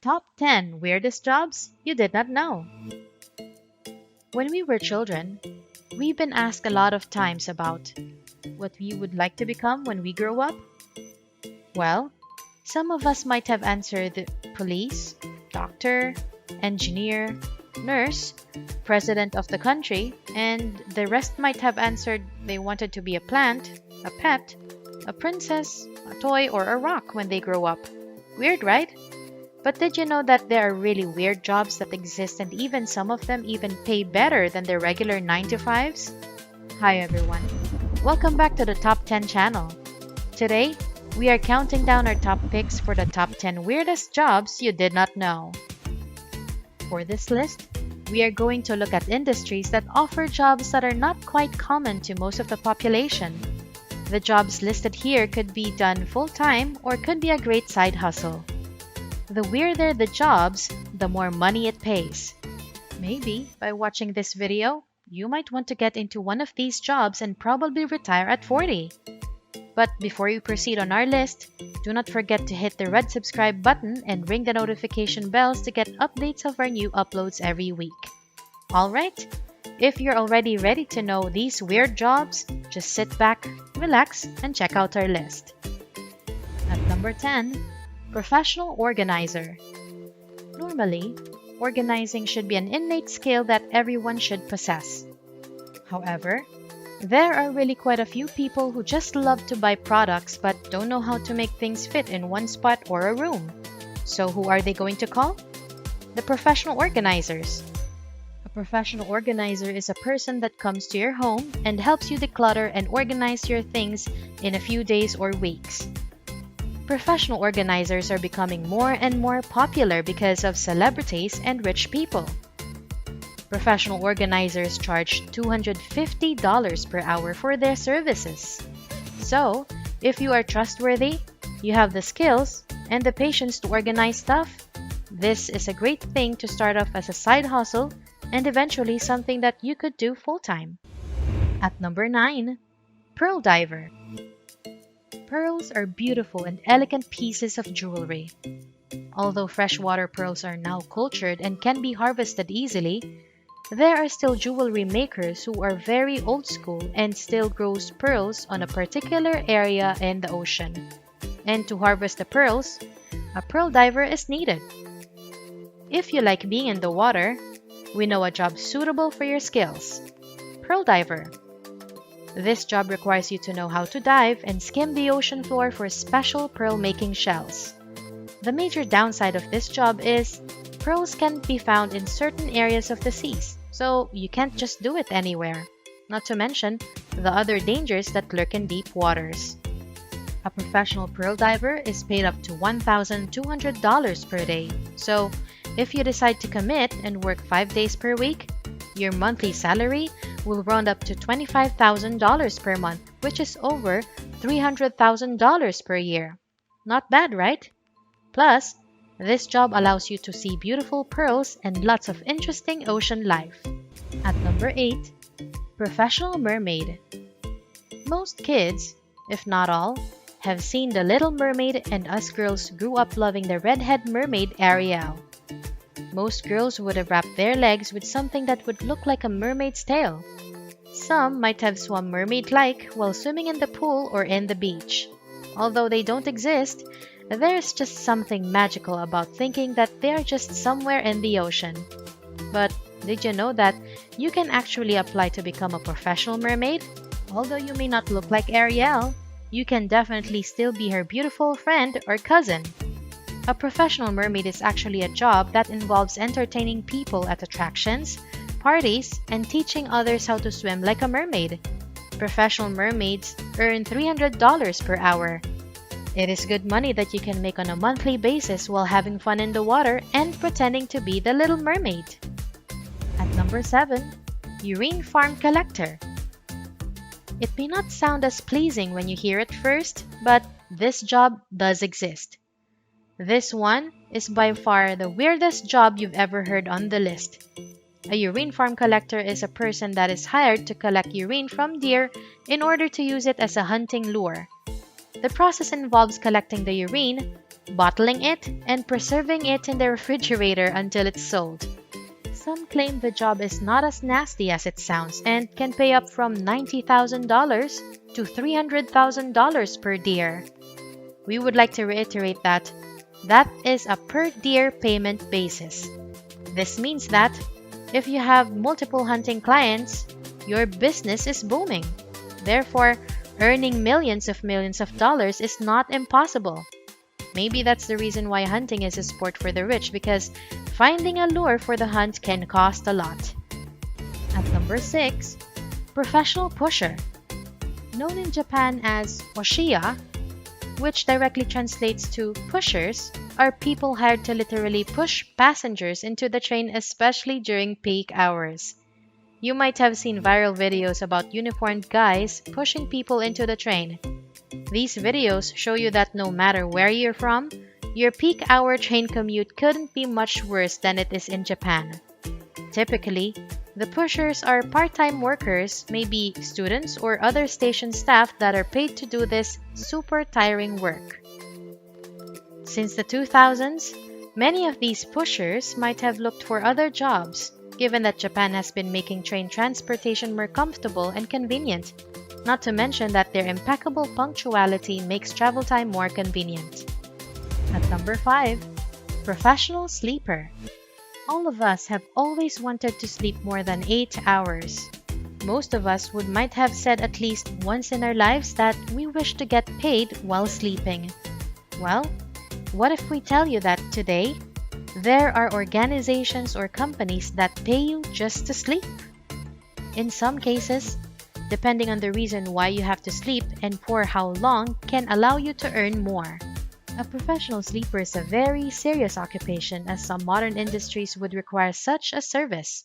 Top 10 Weirdest Jobs You Did Not Know. When we were children, we've been asked a lot of times about what we would like to become when we grow up. Well, some of us might have answered police, doctor, engineer, nurse, president of the country, and the rest might have answered they wanted to be a plant, a pet, a princess, a toy, or a rock when they grow up. Weird, right? But did you know that there are really weird jobs that exist and even some of them even pay better than their regular 9 to 5s? Hi everyone. Welcome back to the Top 10 channel. Today, we are counting down our top picks for the top 10 weirdest jobs you did not know. For this list, we are going to look at industries that offer jobs that are not quite common to most of the population. The jobs listed here could be done full-time or could be a great side hustle. The weirder the jobs, the more money it pays. Maybe by watching this video, you might want to get into one of these jobs and probably retire at 40. But before you proceed on our list, do not forget to hit the red subscribe button and ring the notification bells to get updates of our new uploads every week. Alright, if you're already ready to know these weird jobs, just sit back, relax, and check out our list. At number 10, Professional Organizer. Normally, organizing should be an innate skill that everyone should possess. However, there are really quite a few people who just love to buy products but don't know how to make things fit in one spot or a room. So who are they going to call? The professional organizers. A professional organizer is a person that comes to your home and helps you declutter and organize your things in a few days or weeks. Professional organizers are becoming more and more popular because of celebrities and rich people. Professional organizers charge $250 per hour for their services. So, if you are trustworthy, you have the skills, and the patience to organize stuff, this is a great thing to start off as a side hustle and eventually something that you could do full-time. At number 9, Pearl Diver. Pearls are beautiful and elegant pieces of jewelry. Although freshwater pearls are now cultured and can be harvested easily, there are still jewelry makers who are very old school and still grows pearls on a particular area in the ocean. And to harvest the pearls, a pearl diver is needed. If you like being in the water, we know a job suitable for your skills. Pearl diver. This job requires you to know how to dive and skim the ocean floor for special pearl-making shells. The major downside of this job is pearls can be found in certain areas of the seas, so you can't just do it anywhere. Not to mention the other dangers that lurk in deep waters. A professional pearl diver is paid up to $1,200 per day, so if you decide to commit and work 5 days per week, your monthly salary will round up to $25,000 per month, which is over $300,000 per year. Not bad, right? Plus, this job allows you to see beautiful pearls and lots of interesting ocean life. At number 8, Professional Mermaid. Most kids, if not all, have seen The Little Mermaid, and us girls grew up loving the redhead mermaid Ariel. Most girls would have wrapped their legs with something that would look like a mermaid's tail. Some might have swum mermaid-like while swimming in the pool or in the beach. Although they don't exist, there's just something magical about thinking that they're just somewhere in the ocean. But did you know that you can actually apply to become a professional mermaid? Although you may not look like Ariel, you can definitely still be her beautiful friend or cousin. A professional mermaid is actually a job that involves entertaining people at attractions, parties, and teaching others how to swim like a mermaid. Professional mermaids earn $300 per hour. It is good money that you can make on a monthly basis while having fun in the water and pretending to be the Little Mermaid. At number 7, Urine Farm Collector. It may not sound as pleasing when you hear it first, but this job does exist. This one is by far the weirdest job you've ever heard on the list. A urine farm collector is a person that is hired to collect urine from deer in order to use it as a hunting lure. The process involves collecting the urine, bottling it, and preserving it in the refrigerator until it's sold. Some claim the job is not as nasty as it sounds and can pay up from $90,000 to $300,000 per deer. We would like to reiterate that is a per deer payment basis. This means that if you have multiple hunting clients, your business is booming. Therefore, earning millions of dollars is not impossible. Maybe that's the reason why hunting is a sport for the rich, because finding a lure for the hunt can cost a lot. At number 6, professional pusher. Known in Japan as oshiya, which directly translates to pushers, are people hired to literally push passengers into the train, especially during peak hours. You might have seen viral videos about uniformed guys pushing people into the train. These videos show you that no matter where you're from, your peak hour train commute couldn't be much worse than it is in Japan. Typically, the pushers are part-time workers, maybe students or other station staff that are paid to do this super tiring work. Since the 2000s, many of these pushers might have looked for other jobs, given that Japan has been making train transportation more comfortable and convenient, not to mention that their impeccable punctuality makes travel time more convenient. At number 5, professional sleeper. All of us have always wanted to sleep more than 8 hours. Most of us might have said at least once in our lives that we wish to get paid while sleeping. Well, what if we tell you that today, there are organizations or companies that pay you just to sleep? In some cases, depending on the reason why you have to sleep and for how long, can allow you to earn more. A professional sleeper is a very serious occupation, as some modern industries would require such a service.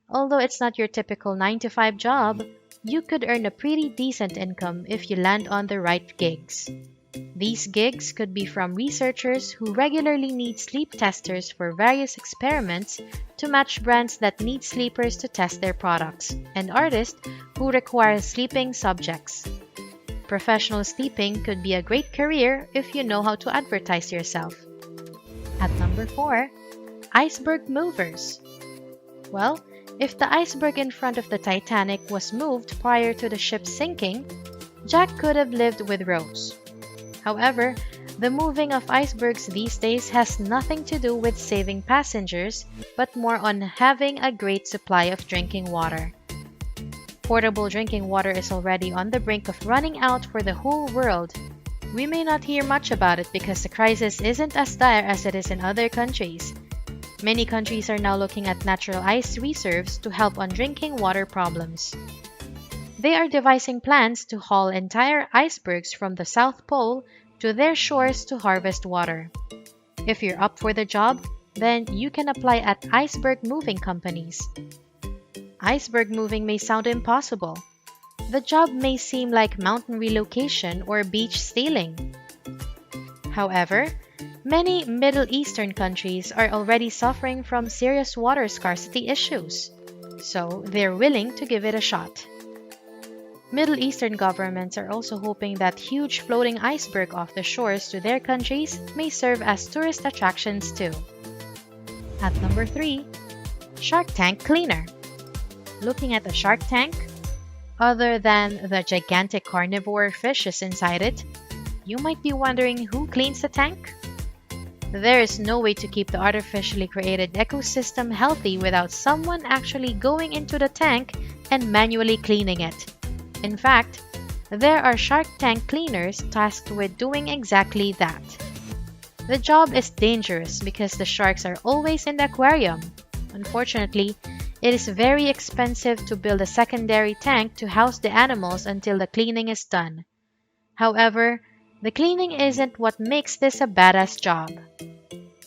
Although it's not your typical 9-to-5 job, you could earn a pretty decent income if you land on the right gigs. These gigs could be from researchers who regularly need sleep testers for various experiments to match brands that need sleepers to test their products, and artists who require sleeping subjects. Professional sleeping could be a great career if you know how to advertise yourself. At number 4, Iceberg Movers. Well, if the iceberg in front of the Titanic was moved prior to the ship sinking, Jack could have lived with Rose. However, the moving of icebergs these days has nothing to do with saving passengers, but more on having a great supply of drinking water. Portable drinking water is already on the brink of running out for the whole world. We may not hear much about it because the crisis isn't as dire as it is in other countries. Many countries are now looking at natural ice reserves to help on drinking water problems. They are devising plans to haul entire icebergs from the South Pole to their shores to harvest water. If you're up for the job, then you can apply at iceberg moving companies. Iceberg moving may sound impossible. The job may seem like mountain relocation or beach stealing. However, many Middle Eastern countries are already suffering from serious water scarcity issues, so they're willing to give it a shot. Middle Eastern governments are also hoping that huge floating iceberg off the shores to their countries may serve as tourist attractions too. At number 3, Shark Tank Cleaner. Looking at the shark tank, other than the gigantic carnivore fishes inside it, you might be wondering who cleans the tank? There is no way to keep the artificially created ecosystem healthy without someone actually going into the tank and manually cleaning it. In fact, there are shark tank cleaners tasked with doing exactly that. The job is dangerous because the sharks are always in the aquarium. Unfortunately, it is very expensive to build a secondary tank to house the animals until the cleaning is done. However, the cleaning isn't what makes this a badass job.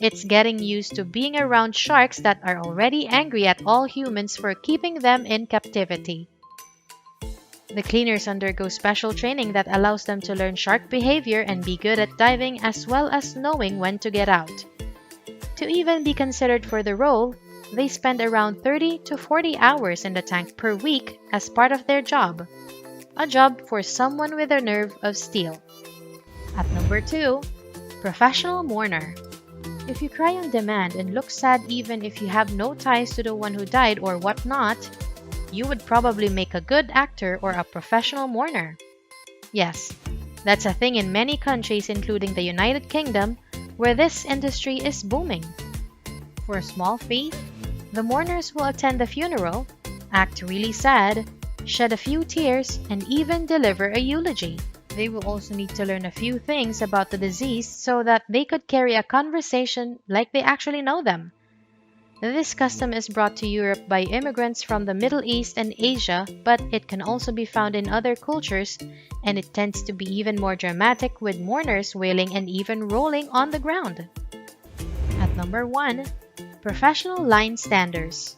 It's getting used to being around sharks that are already angry at all humans for keeping them in captivity. The cleaners undergo special training that allows them to learn shark behavior and be good at diving, as well as knowing when to get out. To even be considered for the role, they spend around 30 to 40 hours in the tank per week as part of their job. A job for someone with a nerve of steel. At number 2, Professional mourner. If you cry on demand and look sad even if you have no ties to the one who died or whatnot, you would probably make a good actor or a professional mourner. Yes, that's a thing in many countries including the United Kingdom where this industry is booming. For a small fee, the mourners will attend the funeral, act really sad, shed a few tears, and even deliver a eulogy. They will also need to learn a few things about the deceased so that they could carry a conversation like they actually know them. This custom is brought to Europe by immigrants from the Middle East and Asia, but it can also be found in other cultures, and it tends to be even more dramatic with mourners wailing and even rolling on the ground. At number 1, professional line standers.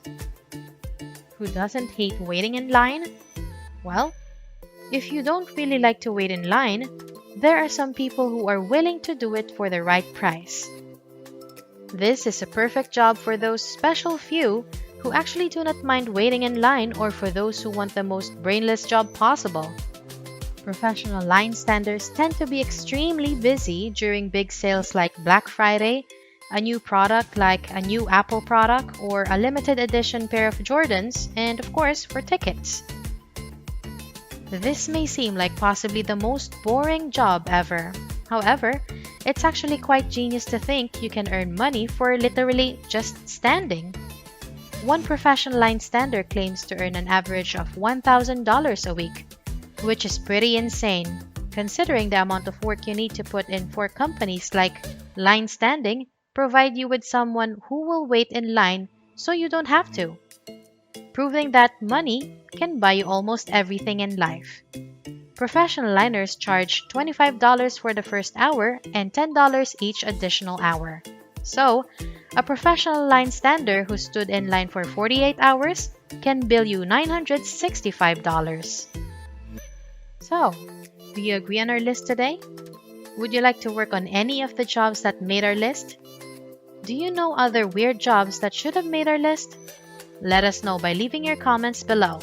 Who doesn't hate waiting in line? Well, if you don't really like to wait in line, there are some people who are willing to do it for the right price. This is a perfect job for those special few who actually do not mind waiting in line or for those who want the most brainless job possible. Professional line standers tend to be extremely busy during big sales like Black Friday, a new product like a new Apple product, or a limited edition pair of Jordans, and of course for tickets. This may seem like possibly the most boring job ever. However, it's actually quite genius to think you can earn money for literally just standing. One professional line stander claims to earn an average of $1,000 a week, which is pretty insane, considering the amount of work you need to put in for companies like Line Standing provide you with someone who will wait in line so you don't have to, proving that money can buy you almost everything in life. Professional liners charge $25 for the first hour and $10 each additional hour. So, a professional line stander who stood in line for 48 hours can bill you $965. So, do you agree on our list today? Would you like to work on any of the jobs that made our list? Do you know other weird jobs that should have made our list? Let us know by leaving your comments below.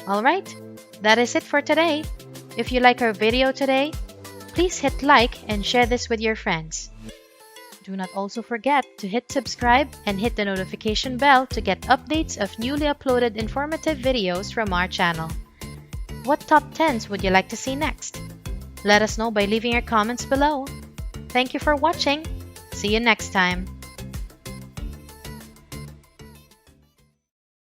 Alright, that is it for today. If you like our video today, please hit like and share this with your friends. Do not also forget to hit subscribe and hit the notification bell to get updates of newly uploaded informative videos from our channel. What top 10s would you like to see next? Let us know by leaving your comments below. Thank you for watching. See you next time.